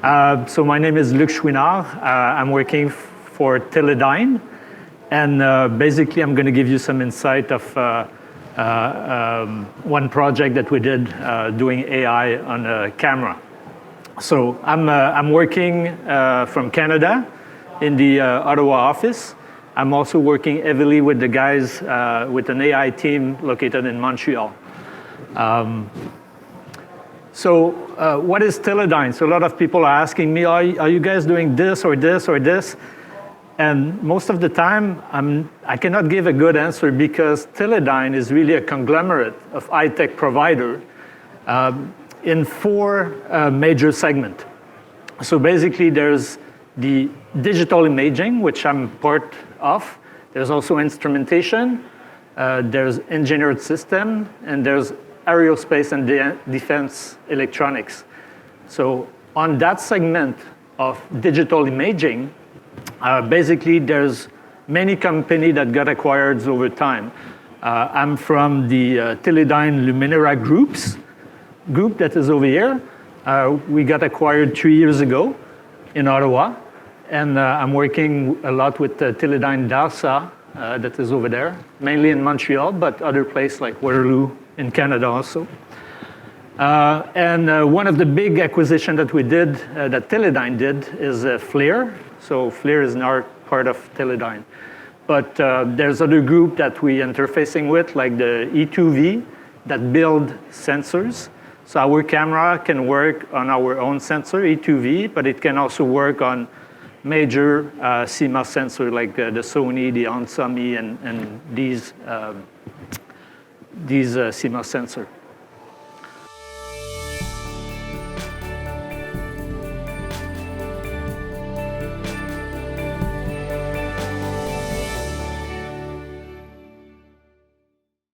So my name is Luc Chouinard. I'm working for Teledyne. And basically, I'm going to give you some insight of one project that we did doing AI on a camera. So I'm working from Canada in the Ottawa office. I'm also working heavily with the guys with an AI team located in Montreal. So what is Teledyne? So a lot of people are asking me, are you guys doing this or this or this? And most of the time, I cannot give a good answer because Teledyne is really a conglomerate of high-tech provider in four major segments. So basically, there's the digital imaging, which I'm part of. There's also instrumentation. There's engineered system, and there's aerospace and defense electronics. So on that segment of digital imaging, basically there's many companies that got acquired over time. I'm from the Teledyne Luminera group that is over here. We got acquired 3 years ago in Ottawa. And I'm working a lot with Teledyne DALSA that is over there, mainly in Montreal, but other places like Waterloo in Canada also. And one of the big acquisitions that we did, that Teledyne did, is FLIR. So FLIR is now part of Teledyne. But there's other group that we interfacing with, like the E2V, that build sensors. So our camera can work on our own sensor, E2V, but it can also work on major CMOS sensor like the Sony, the Onsemi, and these CMOS sensor.